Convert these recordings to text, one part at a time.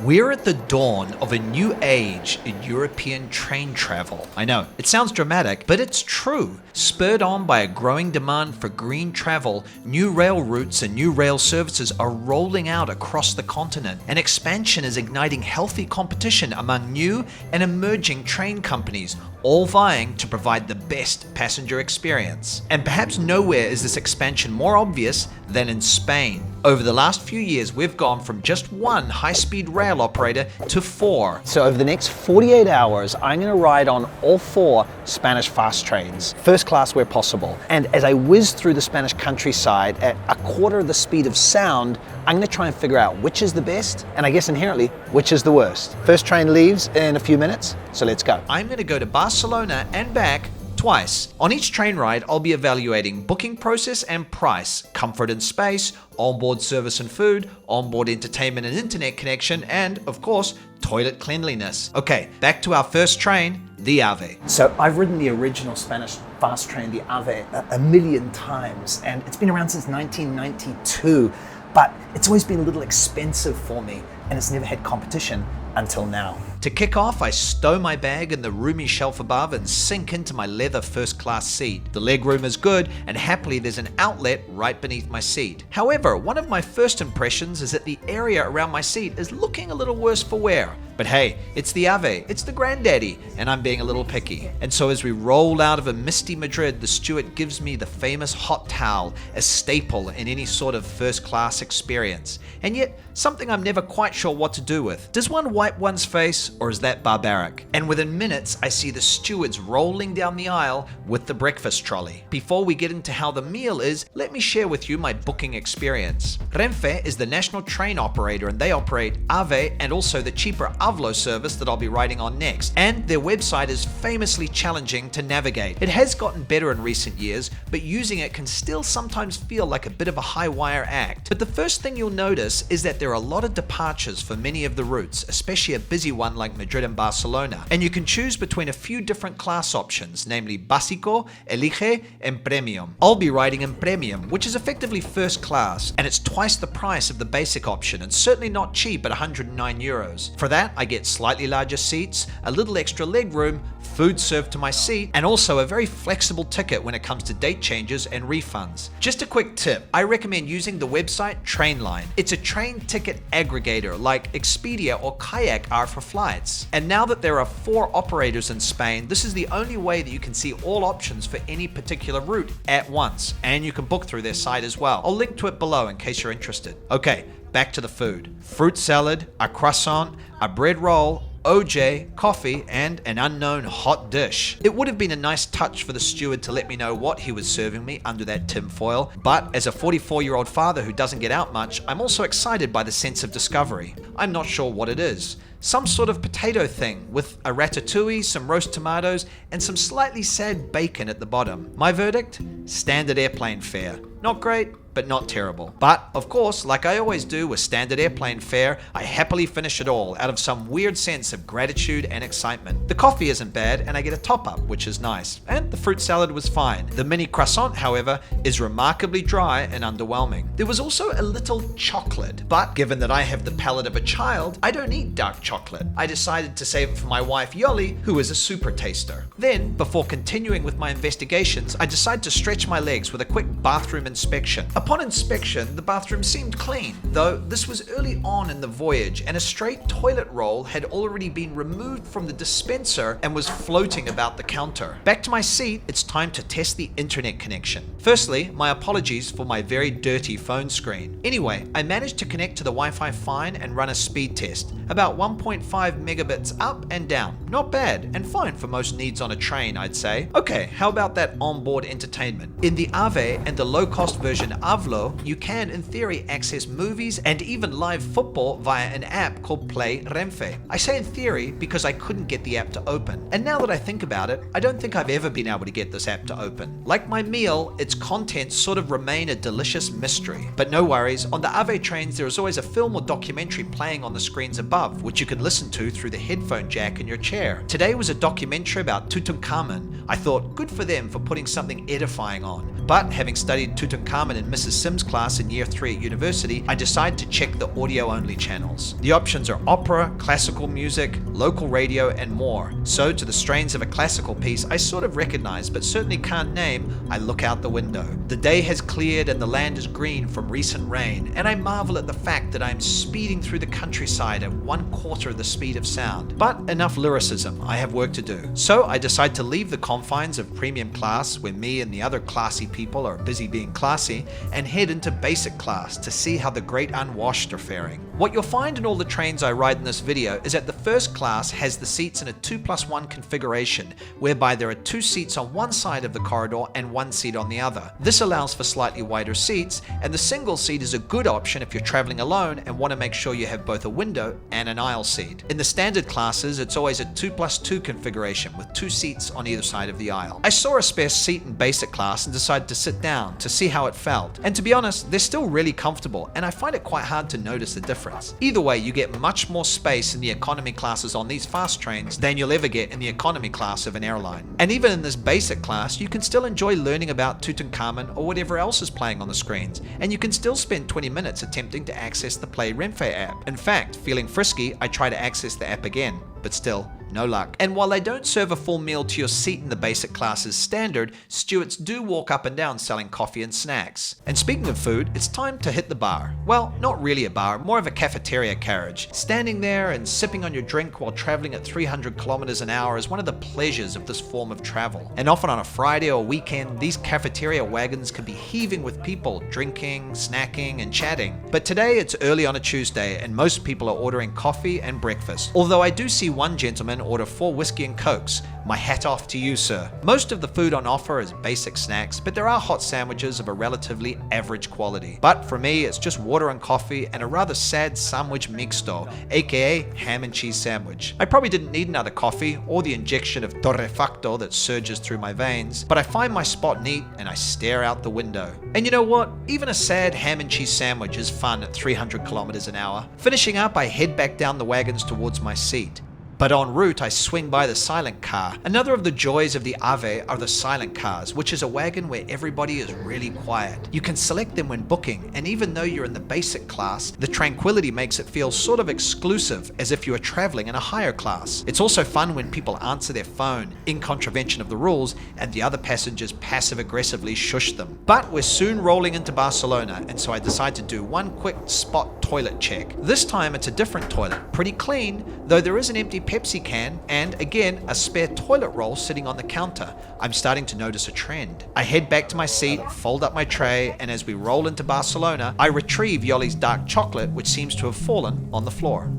We're at the dawn of a new age in European train travel. I know, it sounds dramatic, but it's true. Spurred on by a growing demand for green travel, new rail routes and new rail services are rolling out across the continent, and expansion is igniting healthy competition among new and emerging train companies, all vying to provide the best passenger experience. And perhaps nowhere is this expansion more obvious than in Spain. Over the last few years, we've gone from just one high-speed rail operator to 4. So over the next 48 hours, I'm going to ride on all 4 Spanish fast trains, first class where possible. And as I whiz through the Spanish countryside at a quarter of the speed of sound, I'm going to try and figure out which is the best, and I guess inherently, which is the worst. First train leaves in a few minutes, so let's go. I'm going to go to Barcelona and back twice. On each train ride, I'll be evaluating booking process and price, comfort and space, onboard service and food, onboard entertainment and internet connection, and, of course, toilet cleanliness. Okay, back to our first train, the Ave. So I've ridden the original Spanish fast train, the Ave, a million times, and it's been around since 1992, but it's always been a little expensive for me, and it's never had competition until now. To kick off, I stow my bag in the roomy shelf above and sink into my leather first class seat. The legroom is good, and happily there's an outlet right beneath my seat. However, one of my first impressions is that the area around my seat is looking a little worse for wear. But hey, it's the Ave, it's the granddaddy, and I'm being a little picky. And so as we roll out of a misty Madrid, the steward gives me the famous hot towel, a staple in any sort of first class experience. And yet, something I'm never quite sure what to do with. Does one wipe one's face, or is that barbaric? And within minutes, I see the stewards rolling down the aisle with the breakfast trolley. Before we get into how the meal is, let me share with you my booking experience. Renfe is the national train operator, and they operate Ave and also the cheaper Avlo service that I'll be riding on next, and their website is famously challenging to navigate. It has gotten better in recent years, but using it can still sometimes feel like a bit of a high wire act. But the first thing you'll notice is that there are a lot of departures for many of the routes, especially a busy one like Madrid and Barcelona, and you can choose between a few different class options, namely Básico, Elige, and Premium. I'll be riding in Premium, which is effectively first class, and it's twice the price of the basic option, and certainly not cheap at €109. For that, I get slightly larger seats, a little extra leg room, food served to my seat, and also a very flexible ticket when it comes to date changes and refunds. Just a quick tip, I recommend using the website Trainline. It's a train ticket aggregator like Expedia or Kayak are for flights. And now that there are 4 operators in Spain, this is the only way that you can see all options for any particular route at once, and you can book through their site as well. I'll link to it below in case you're interested. Okay, back to the food. Fruit salad, a croissant, a bread roll, OJ, coffee, and an unknown hot dish. It would have been a nice touch for the steward to let me know what he was serving me under that tinfoil, but as a 44-year-old father who doesn't get out much, I'm also excited by the sense of discovery. I'm not sure what it is. Some sort of potato thing with a ratatouille, some roast tomatoes, and some slightly sad bacon at the bottom. My verdict? Standard airplane fare. Not great, but not terrible. But, of course, like I always do with standard airplane fare, I happily finish it all out of some weird sense of gratitude and excitement. The coffee isn't bad, and I get a top-up, which is nice. And the fruit salad was fine. The mini croissant, however, is remarkably dry and underwhelming. There was also a little chocolate, but given that I have the palate of a child, I don't eat dark chocolate. I decided to save it for my wife Yoly, who is a super taster. Then, before continuing with my investigations, I decided to stretch my legs with a quick bathroom inspection. Upon inspection, the bathroom seemed clean, though this was early on in the voyage, and a straight toilet roll had already been removed from the dispenser and was floating about the counter. Back to my seat, it's time to test the internet connection. Firstly, my apologies for my very dirty phone screen. Anyway, I managed to connect to the Wi-Fi fine and run a speed test, about 1.5 megabits up and down. Not bad, and fine for most needs on a train, I'd say. Okay, how about that onboard entertainment? In the Ave and the low-cost version Avlo, you can, in theory, access movies and even live football via an app called Play Renfe. I say in theory because I couldn't get the app to open. And now that I think about it, I don't think I've ever been able to get this app to open. Like my meal, its contents sort of remain a delicious mystery. But no worries, on the Ave trains there is always a film or documentary playing on the screens above, which you can listen to through the headphone jack in your chair. Today was a documentary about Tutankhamun. I thought, good for them for putting something edifying on. But having studied Tutankhamun in Mississippi Mrs. Sims' class in year 3 at university, I decide to check the audio-only channels. The options are opera, classical music, local radio, and more. So to the strains of a classical piece I sort of recognize but certainly can't name, I look out the window. The day has cleared and the land is green from recent rain, and I marvel at the fact that I am speeding through the countryside at 1/4 of the speed of sound. But enough lyricism, I have work to do. So I decide to leave the confines of premium class, where me and the other classy people are busy being classy, and head into basic class to see how the great unwashed are faring. What you'll find in all the trains I ride in this video is that the first class has the seats in a 2+1 configuration, whereby there are 2 seats on one side of the corridor and 1 seat on the other. This allows for slightly wider seats, and the single seat is a good option if you're traveling alone and want to make sure you have both a window and an aisle seat. In the standard classes, it's always a 2+2 configuration with 2 seats on either side of the aisle. I saw a spare seat in basic class and decided to sit down to see how it felt. And to be honest, they're still really comfortable, and I find it quite hard to notice the difference. Either way, you get much more space in the economy classes on these fast trains than you'll ever get in the economy class of an airline. And even in this basic class, you can still enjoy learning about Tutankhamun or whatever else is playing on the screens, and you can still spend 20 minutes attempting to access the Play Renfe app. In fact, feeling frisky, I try to access the app again, but still, no luck. And while they don't serve a full meal to your seat in the basic class as standard, stewards do walk up and down selling coffee and snacks. And speaking of food, it's time to hit the bar. Well, not really a bar, more of a cafeteria carriage. Standing there and sipping on your drink while traveling at 300 kilometers an hour is one of the pleasures of this form of travel. And often on a Friday or weekend, these cafeteria wagons can be heaving with people drinking, snacking, and chatting. But today it's early on a Tuesday and most people are ordering coffee and breakfast. Although I do see one gentleman order 4 whiskey and cokes. My hat off to you, sir. Most of the food on offer is basic snacks, but there are hot sandwiches of a relatively average quality. But for me, it's just water and coffee and a rather sad sandwich mixto, aka ham and cheese sandwich. I probably didn't need another coffee or the injection of torrefacto that surges through my veins, but I find my spot neat and I stare out the window. And you know what? Even a sad ham and cheese sandwich is fun at 300 kilometers an hour. Finishing up, I head back down the wagons towards my seat. But en route, I swing by the silent car. Another of the joys of the Ave are the silent cars, which is a wagon where everybody is really quiet. You can select them when booking, and even though you're in the basic class, the tranquility makes it feel sort of exclusive, as if you are traveling in a higher class. It's also fun when people answer their phone, in contravention of the rules, and the other passengers passive-aggressively shush them. But we're soon rolling into Barcelona, and so I decide to do one quick spot toilet check. This time it's a different toilet, pretty clean, though there is an empty Pepsi can and, again, a spare toilet roll sitting on the counter. I'm starting to notice a trend. I head back to my seat, fold up my tray, and as we roll into Barcelona, I retrieve Yoly's dark chocolate, which seems to have fallen on the floor.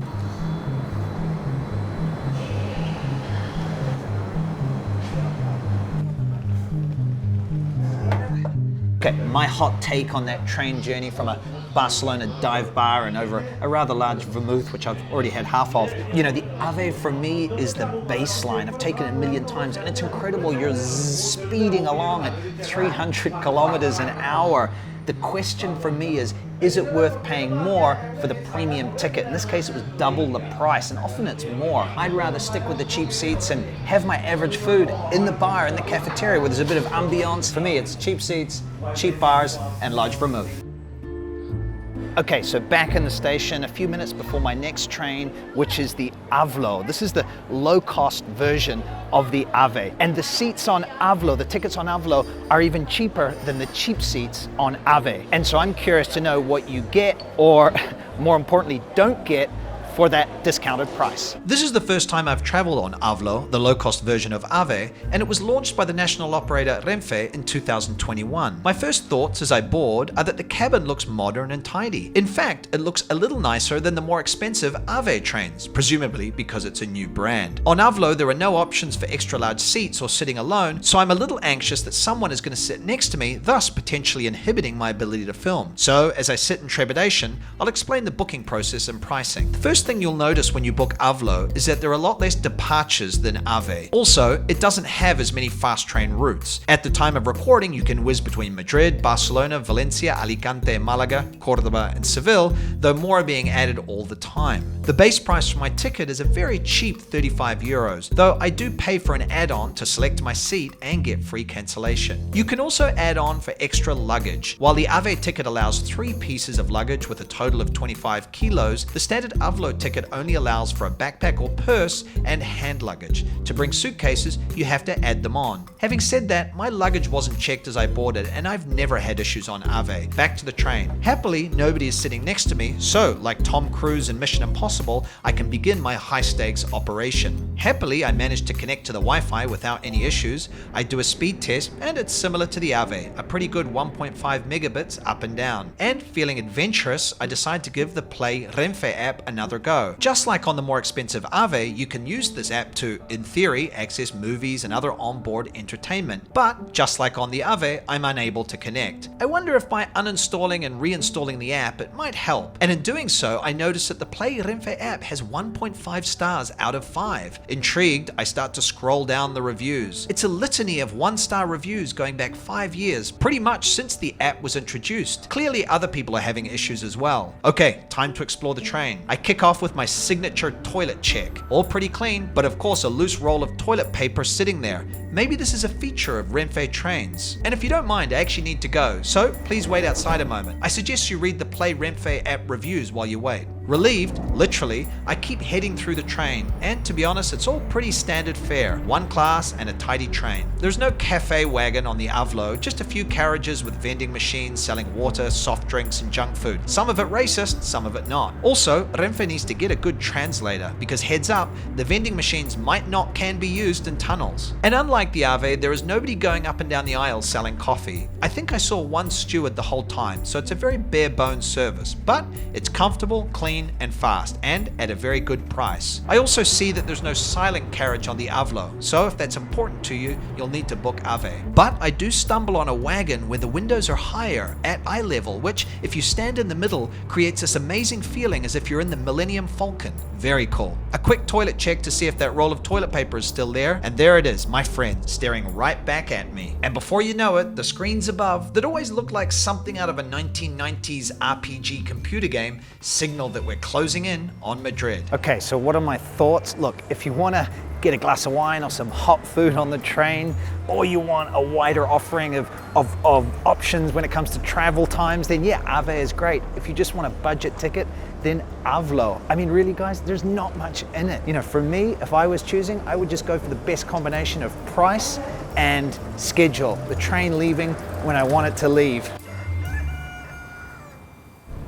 Okay, my hot take on that train journey from a Barcelona dive bar and over a rather large vermouth, which I've already had half of. You know, the Ave for me is the baseline. I've taken it a million times and it's incredible. You're speeding along at 300 kilometers an hour. The question for me is it worth paying more for the premium ticket? In this case, it was double the price, and often it's more. I'd rather stick with the cheap seats and have my average food in the bar, in the cafeteria, where there's a bit of ambiance. For me, it's cheap seats, cheap bars, and large vermouth. Okay, so back in the station a few minutes before my next train, which is the Avlo. This is the low-cost version of the Ave. And the seats on Avlo, the tickets on Avlo, are even cheaper than the cheap seats on Ave. And so I'm curious to know what you get, or more importantly, don't get, for that discounted price. This is the first time I've traveled on Avlo, the low-cost version of Ave, and it was launched by the national operator Renfe in 2021. My first thoughts as I board are that the cabin looks modern and tidy. In fact, it looks a little nicer than the more expensive Ave trains, presumably because it's a new brand. On Avlo, there are no options for extra large seats or sitting alone, so I'm a little anxious that someone is going to sit next to me, thus potentially inhibiting my ability to film. So, as I sit in trepidation, I'll explain the booking process and pricing. The first first thing you'll notice when you book Avlo is that there are a lot less departures than Ave. Also, it doesn't have as many fast train routes. At the time of recording, you can whiz between Madrid, Barcelona, Valencia, Alicante, Malaga, Cordoba, and Seville, though more are being added all the time. The base price for my ticket is a very cheap 35 euros, though I do pay for an add-on to select my seat and get free cancellation. You can also add on for extra luggage. While the Ave ticket allows 3 pieces of luggage with a total of 25 kilos, the standard Avlo ticket only allows for a backpack or purse and hand luggage. To bring suitcases, you have to add them on. Having said that, my luggage wasn't checked as I boarded, and I've never had issues on Ave. Back to the train. Happily, nobody is sitting next to me, so like Tom Cruise in Mission Impossible, I can begin my high-stakes operation. Happily, I managed to connect to the Wi-Fi without any issues. I do a speed test, and it's similar to the Ave, a pretty good 1.5 megabits up and down. And feeling adventurous, I decide to give the Play Renfe app another go. Just like on the more expensive Ave, you can use this app to, in theory, access movies and other onboard entertainment. But just like on the Ave, I'm unable to connect. I wonder if by uninstalling and reinstalling the app, it might help. And in doing so, I notice that the Play Renfe app has 1.5 stars out of 5. Intrigued, I start to scroll down the reviews. It's a litany of 1-star reviews going back 5 years, pretty much since the app was introduced. Clearly, other people are having issues as well. Okay, time to explore the train. I kick off with my signature toilet check. All pretty clean, but of course a loose roll of toilet paper sitting there. Maybe this is a feature of Renfe trains. And if you don't mind, I actually need to go, so please wait outside a moment. I suggest you read the Play Renfe app reviews while you wait. Relieved, literally, I keep heading through the train, and to be honest, it's all pretty standard fare. 1 class and a tidy train. There's no cafe wagon on the Avlo, just a few carriages with vending machines selling water, soft drinks, and junk food. Some of it racist, some of it not. Also, Renfe needs to get a good translator, because heads up, the vending machines can be used in tunnels. And unlike the Ave, there is nobody going up and down the aisles selling coffee. I think I saw one steward the whole time, so it's a very bare bones service, but it's comfortable, clean, and fast, and at a very good price. I also see that there's no silent carriage on the Avlo, so if that's important to you, you'll need to book Ave. But I do stumble on a wagon where the windows are higher, at eye level, which, if you stand in the middle, creates this amazing feeling as if you're in the Millennium Falcon. Very cool. A quick toilet check to see if that roll of toilet paper is still there, and there it is, my friend, staring right back at me. And before you know it, the screens above, that always look like something out of a 1990s RPG computer game, signal that we're closing in on Madrid. Okay, so what are my thoughts? Look, if you want to get a glass of wine or some hot food on the train, or you want a wider offering of options when it comes to travel times, then yeah, Ave is great. If you just want a budget ticket, then Avlo. I mean, really guys, there's not much in it. You know, for me, if I was choosing, I would just go for the best combination of price and schedule. The train leaving when I want it to leave.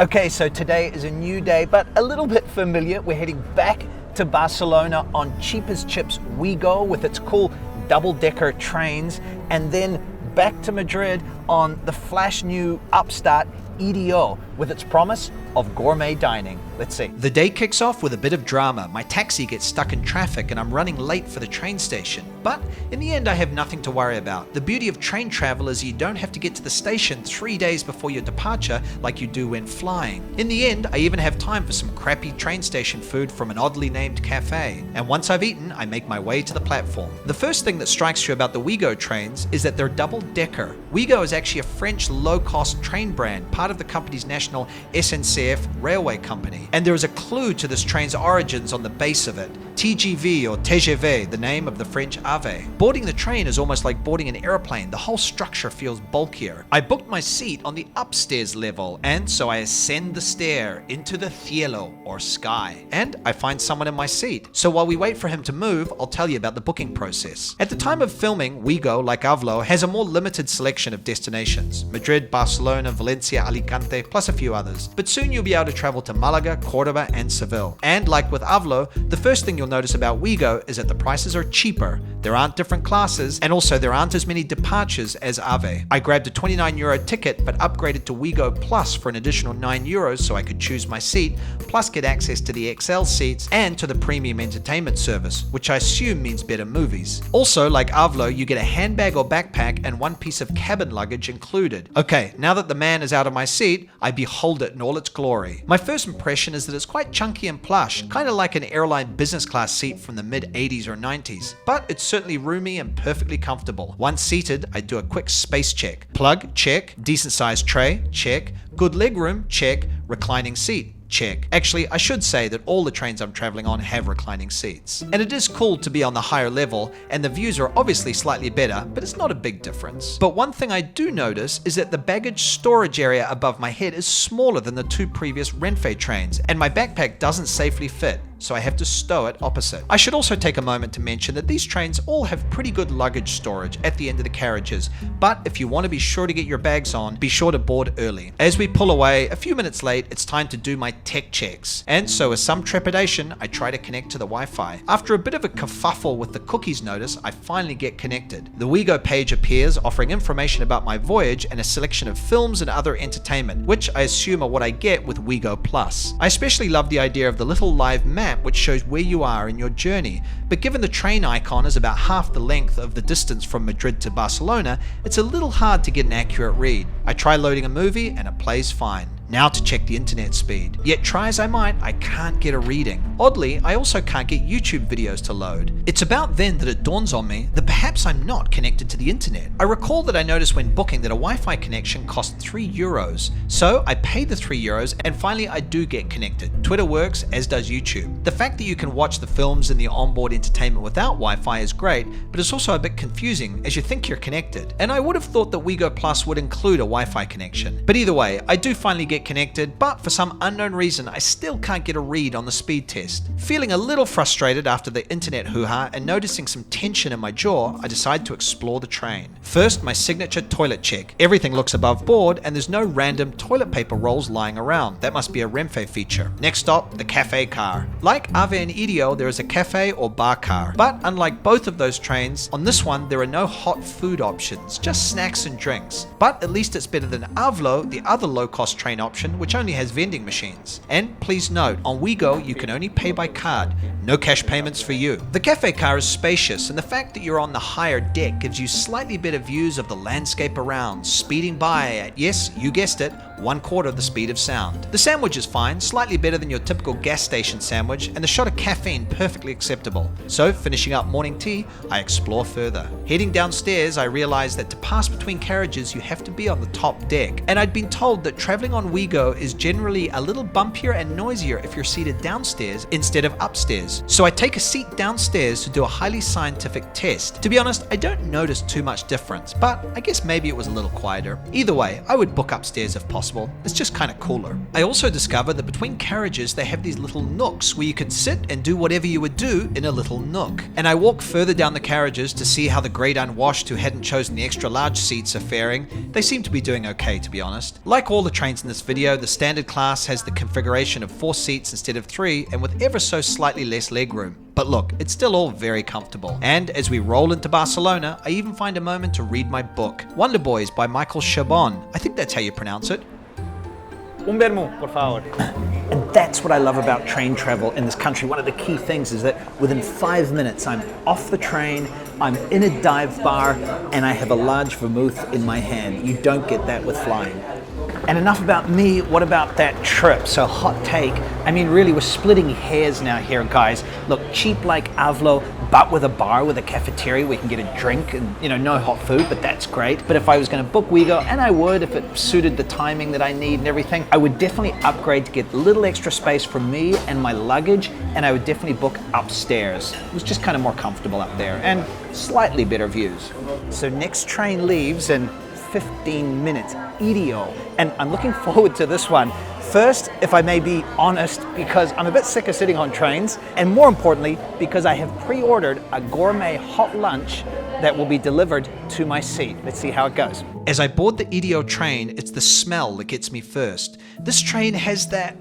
Okay, so today is a new day, but a little bit familiar. We're heading back to Barcelona on cheap as chips Ouigo with its cool double-decker trains, and then back to Madrid on the flash new upstart Iryo with its promise of gourmet dining. Let's see. The day kicks off with a bit of drama. My taxi gets stuck in traffic and I'm running late for the train station. But in the end, I have nothing to worry about. The beauty of train travel is you don't have to get to the station 3 days before your departure like you do when flying. In the end, I even have time for some crappy train station food from an oddly named cafe. And once I've eaten, I make my way to the platform. The first thing that strikes you about the Ouigo trains is that they're double-decker. Ouigo is actually a French low-cost train brand, part of the company's national SNCF railway company. And there is a clue to this train's origins on the base of it. TGV or TGV, the name of the French Ave. Boarding the train is almost like boarding an airplane. The whole structure feels bulkier. I booked my seat on the upstairs level, and so I ascend the stair into the cielo or sky. And I find someone in my seat. So while we wait for him to move, I'll tell you about the booking process. At the time of filming, Ouigo, like Avlo, has a more limited selection of destinations. Madrid, Barcelona, Valencia, Alicante, plus a few others. But soon you'll be able to travel to Malaga, Cordoba, and Seville. And like with Avlo, the first thing you'll notice about Ouigo is that the prices are cheaper. There aren't different classes, and also there aren't as many departures as Ave. I grabbed a €29 ticket, but upgraded to Ouigo Plus for an additional €9 so I could choose my seat, plus get access to the XL seats and to the premium entertainment service, which I assume means better movies. Also, like Avlo, you get a handbag or backpack and one piece of cabin luggage included. Okay, now that the man is out of my seat, I behold behold it in all its glory. My first impression is that it's quite chunky and plush, kind of like an airline business class seat from the mid 80s or 90s, but it's certainly roomy and perfectly comfortable. Once seated, I do a quick space check. Plug, check. Decent sized tray, check. Good legroom, check. Reclining seat, check. Actually, I should say that all the trains I'm traveling on have reclining seats. And it is cool to be on the higher level, and the views are obviously slightly better, but it's not a big difference. But one thing I do notice is that the baggage storage area above my head is smaller than the two previous Renfe trains, and my backpack doesn't safely fit, so I have to stow it opposite. I should also take a moment to mention that these trains all have pretty good luggage storage at the end of the carriages, but if you want to be sure to get your bags on, be sure to board early. As we pull away, a few minutes late, it's time to do my tech checks. And so with some trepidation, I try to connect to the Wi-Fi. After a bit of a kerfuffle with the cookies notice, I finally get connected. The Ouigio page appears, offering information about my voyage and a selection of films and other entertainment, which I assume are what I get with Ouigio Plus. I especially love the idea of the little live map which shows where you are in your journey, but given the train icon is about half the length of the distance from Madrid to Barcelona, it's a little hard to get an accurate read. I try loading a movie and it plays fine. Now to check the internet speed. Yet try as I might, I can't get a reading. Oddly, I also can't get YouTube videos to load. It's about then that it dawns on me that perhaps I'm not connected to the internet. I recall that I noticed when booking that a Wi-Fi connection cost €3. So I paid the €3 and finally I do get connected. Twitter works, as does YouTube. The fact that you can watch the films and the onboard entertainment without Wi-Fi is great, but it's also a bit confusing as you think you're connected. And I would have thought that Ouigio Plus would include a Wi-Fi connection. But either way, I do finally get connected, but for some unknown reason I still can't get a read on the speed test. Feeling a little frustrated after the internet hoo-ha and noticing some tension in my jaw, I decide to explore the train. First, my signature toilet check. Everything looks above board and there's no random toilet paper rolls lying around. That must be a Renfe feature. Next stop, the cafe car. Like Avlo and Iryo, there is a cafe or bar car, but unlike both of those trains, on this one there are no hot food options, just snacks and drinks. But at least it's better than Avlo, the other low-cost train option, which only has vending machines. And please note, on Ouigio you can only pay by card, no cash payments for you. The cafe car is spacious, and the fact that you're on the higher deck gives you slightly better views of the landscape around, speeding by at, yes, you guessed it, 1/4 of the speed of sound. The sandwich is fine, slightly better than your typical gas station sandwich, and the shot of caffeine perfectly acceptable. So, finishing up morning tea, I explore further. Heading downstairs, I realize that to pass between carriages you have to be on the top deck, and I'd been told that traveling on Ouigio is generally a little bumpier and noisier if you're seated downstairs instead of upstairs. So I take a seat downstairs to do a highly scientific test. To be honest, I don't notice too much difference, but I guess maybe it was a little quieter. Either way, I would book upstairs if possible. It's just kind of cooler. I also discovered that between carriages they have these little nooks where you can sit and do whatever you would do in a little nook. And I walk further down the carriages to see how the great unwashed who hadn't chosen the extra large seats are faring. They seem to be doing okay, to be honest. Like all the trains in this video, the standard class has the configuration of 4 seats instead of 3 and with ever so slightly less legroom. But look, it's still all very comfortable. And as we roll into Barcelona, I even find a moment to read my book, Wonder Boys by Michael Chabon. I think that's how you pronounce it. Un vermú, por favor. And that's what I love about train travel in this country. One of the key things is that within 5 minutes I'm off the train, I'm in a dive bar, and I have a large vermouth in my hand. You don't get that with flying. And enough about me, what about that trip? So hot take, I mean really we're splitting hairs now here guys. Look, cheap like Avlo, but with a bar, with a cafeteria, we can get a drink and no hot food, but that's great. But if I was gonna book Ouigio, and I would if it suited the timing that I need and everything, I would definitely upgrade to get a little extra space for me and my luggage, and I would definitely book upstairs. It was just kind of more comfortable up there and slightly better views. So next train leaves in 15 minutes, Iryo, and I'm looking forward to this one. First, if I may be honest, because I'm a bit sick of sitting on trains, and more importantly, because I have pre-ordered a gourmet hot lunch that will be delivered to my seat. Let's see how it goes. As I board the Iryo train, it's the smell that gets me first. This train has that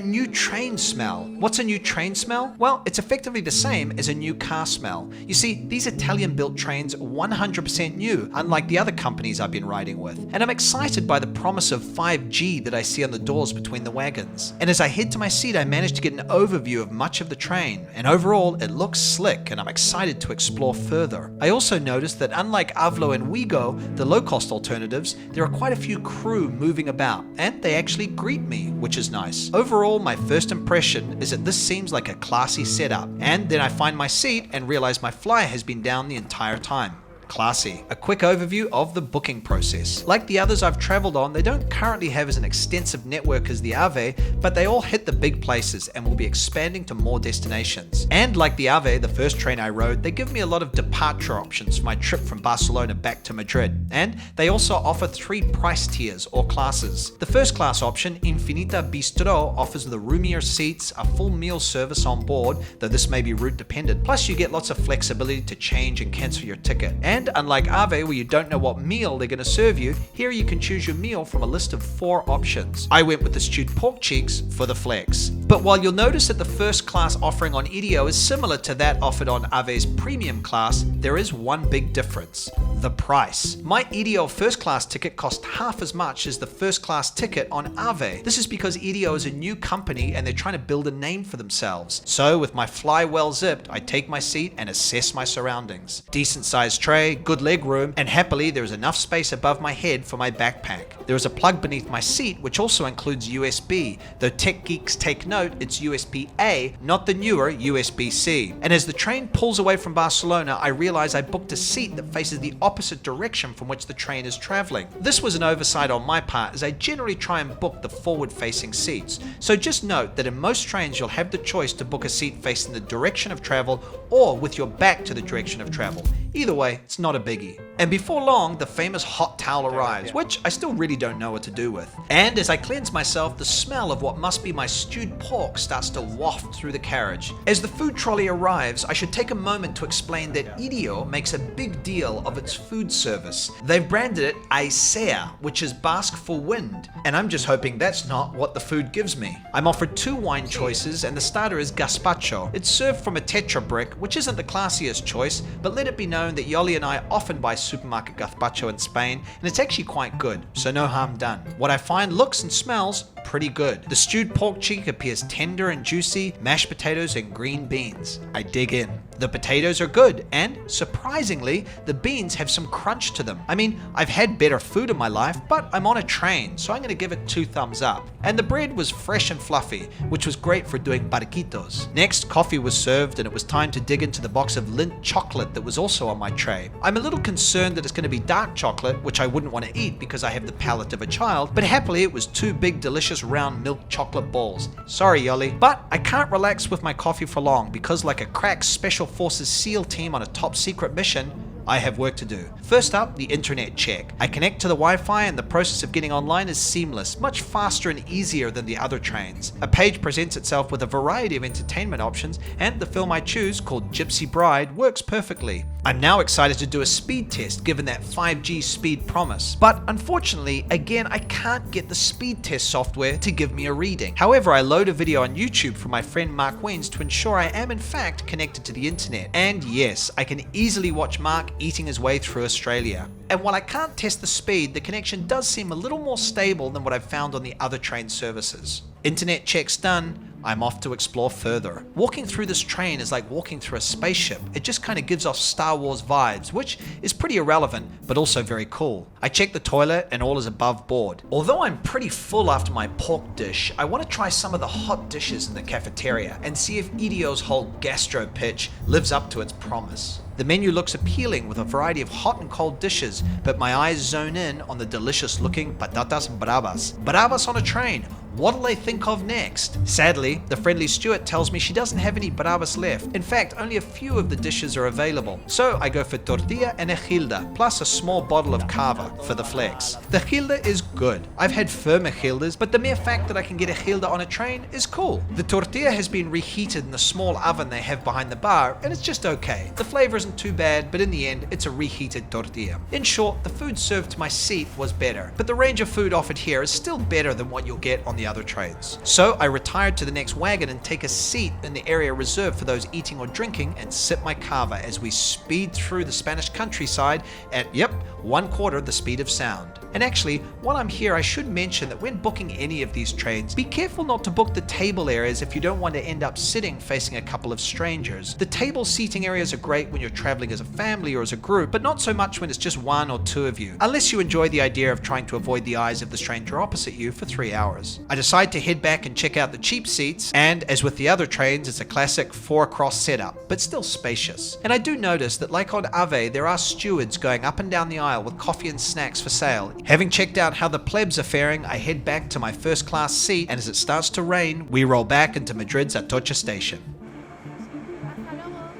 new train smell. What's a new train smell? Well, it's effectively the same as a new car smell. You see, these Italian-built trains are 100% new, unlike the other companies I've been riding with. And I'm excited by the promise of 5G that I see on the doors pause between the wagons. And as I head to my seat, I manage to get an overview of much of the train, and overall it looks slick and I'm excited to explore further. I also noticed that unlike Avlo and Ougio, the low-cost alternatives, there are quite a few crew moving about, and they actually greet me, which is nice. Overall, my first impression is that this seems like a classy setup, and then I find my seat and realize my flyer has been down the entire time. Classy. A quick overview of the booking process. Like the others I've traveled on, they don't currently have as an extensive network as the Ave, but they all hit the big places and will be expanding to more destinations. And like the Ave, the first train I rode, they give me a lot of departure options for my trip from Barcelona back to Madrid. And they also offer 3 price tiers or classes. The first class option, Infinita Bistro, offers the roomier seats, a full meal service on board, though this may be route dependent. Plus you get lots of flexibility to change and cancel your ticket. And unlike Ave, where you don't know what meal they're going to serve you, here you can choose your meal from a list of 4 options. I went with the stewed pork cheeks for the flex. But while you'll notice that the first class offering on Iryo is similar to that offered on Ave's premium class, there is one big difference: the price. My Iryo first class ticket cost half as much as the first class ticket on Ave. This is because Iryo is a new company and they're trying to build a name for themselves. So with my fly well zipped, I take my seat and assess my surroundings. Decent sized tray, good leg room, and happily there is enough space above my head for my backpack. There is a plug beneath my seat which also includes USB, though tech geeks take note it's USB-A, not the newer USB-C. And as the train pulls away from Barcelona, I realize I booked a seat that faces the opposite direction from which the train is traveling. This was an oversight on my part, as I generally try and book the forward-facing seats. So just note that in most trains you'll have the choice to book a seat facing the direction of travel or with your back to the direction of travel. Either way, it's not a biggie. And before long, the famous hot towel arrives, which I still really don't know what to do with. And as I cleanse myself, the smell of what must be my stewed pork starts to waft through the carriage. As the food trolley arrives, I should take a moment to explain that Iryo makes a big deal of its food service. They've branded it Aisea, which is Basque for wind, and I'm just hoping that's not what the food gives me. I'm offered 2 wine choices, and the starter is gazpacho. It's served from a tetra brick, which isn't the classiest choice, but let it be known that Yoly and I often buy supermarket gazpacho in Spain, and it's actually quite good, so no harm done. What I find looks and smells pretty good. The stewed pork cheek appears tender and juicy, mashed potatoes and green beans. I dig in. The potatoes are good, and surprisingly, the beans have some crunch to them. I mean, I've had better food in my life, but I'm on a train, so I'm going to give it 2 thumbs up. And the bread was fresh and fluffy, which was great for doing barquitos. Next, coffee was served, and it was time to dig into the box of Lindt chocolate that was also on my tray. I'm a little concerned that it's going to be dark chocolate, which I wouldn't want to eat because I have the palate of a child, but happily it was 2 big delicious round milk chocolate balls. Sorry, Yoly, but I can't relax with my coffee for long because, like a crack Special Forces SEAL team on a top secret mission, I have work to do. First up, the internet check. I connect to the Wi-Fi and the process of getting online is seamless, much faster and easier than the other trains. A page presents itself with a variety of entertainment options, and the film I choose, called Gypsy Bride, works perfectly. I'm now excited to do a speed test given that 5G speed promise. But unfortunately, again, I can't get the speed test software to give me a reading. However, I load a video on YouTube from my friend Mark Weens to ensure I am in fact connected to the internet. And yes, I can easily watch Mark eating his way through Australia. And while I can't test the speed, the connection does seem a little more stable than what I've found on the other train services. Internet checks done, I'm off to explore further. Walking through this train is like walking through a spaceship. It just kind of gives off Star Wars vibes, which is pretty irrelevant, but also very cool. I check the toilet and all is above board. Although I'm pretty full after my pork dish, I want to try some of the hot dishes in the cafeteria and see if Iryo's whole gastro pitch lives up to its promise. The menu looks appealing with a variety of hot and cold dishes, but my eyes zone in on the delicious looking patatas bravas. Bravas on a train. What'll they think of next? Sadly, the friendly steward tells me she doesn't have any bravas left. In fact, only a few of the dishes are available. So I go for tortilla and ejilda, plus a small bottle of cava for the flex. The ejilda is good. I've had firm ejildas, but the mere fact that I can get ejilda on a train is cool. The tortilla has been reheated in the small oven they have behind the bar, and it's just okay. The flavor isn't too bad, but in the end, it's a reheated tortilla. In short, the food served to my seat was better, but the range of food offered here is still better than what you'll get on the other trains. So I retired to the next wagon and take a seat in the area reserved for those eating or drinking and sip my cava as we speed through the Spanish countryside at, 1/4 the speed of sound. And actually, while I'm here, I should mention that when booking any of these trains, be careful not to book the table areas if you don't want to end up sitting facing a couple of strangers. The table seating areas are great when you're traveling as a family or as a group, but not so much when it's just one or two of you, unless you enjoy the idea of trying to avoid the eyes of the stranger opposite you for 3 hours. I decide to head back and check out the cheap seats, and as with the other trains, it's a classic 4-across setup, but still spacious. And I do notice that like on Ave, there are stewards going up and down the aisle with coffee and snacks for sale. Having checked out how the plebs are faring, I head back to my first class seat, and as it starts to rain, we roll back into Madrid's Atocha station.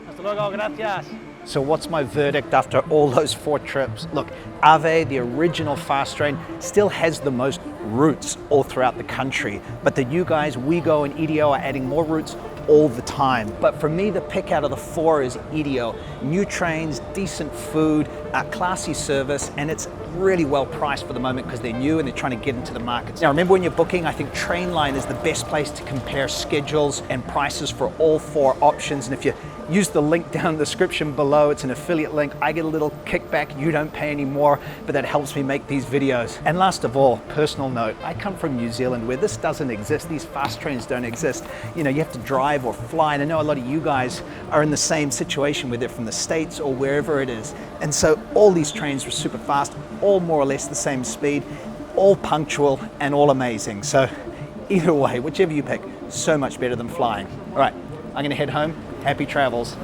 Hasta luego, gracias. So what's my verdict after all those 4 trips? Look, Ave, the original fast train, still has the most routes all throughout the country, but the new guys, Ouigio and Iryo, are adding more routes all the time. But for me, the pick out of the 4 is Iryo. New trains, decent food, classy service, and it's really well priced for the moment because they're new and they're trying to get into the markets. Now remember, when you're booking, I think Trainline is the best place to compare schedules and prices for all 4 options. And if you use the link down in the description below, it's an affiliate link. I get a little kickback, you don't pay any more, but that helps me make these videos. And last of all, personal note, I come from New Zealand where this doesn't exist. These fast trains don't exist. You know, you have to drive or fly, and I know a lot of you guys are in the same situation, whether from the States or wherever it is. And so all these trains were super fast, all more or less the same speed, all punctual and all amazing. So either way, whichever you pick, so much better than flying. All right, I'm gonna head home. Happy travels.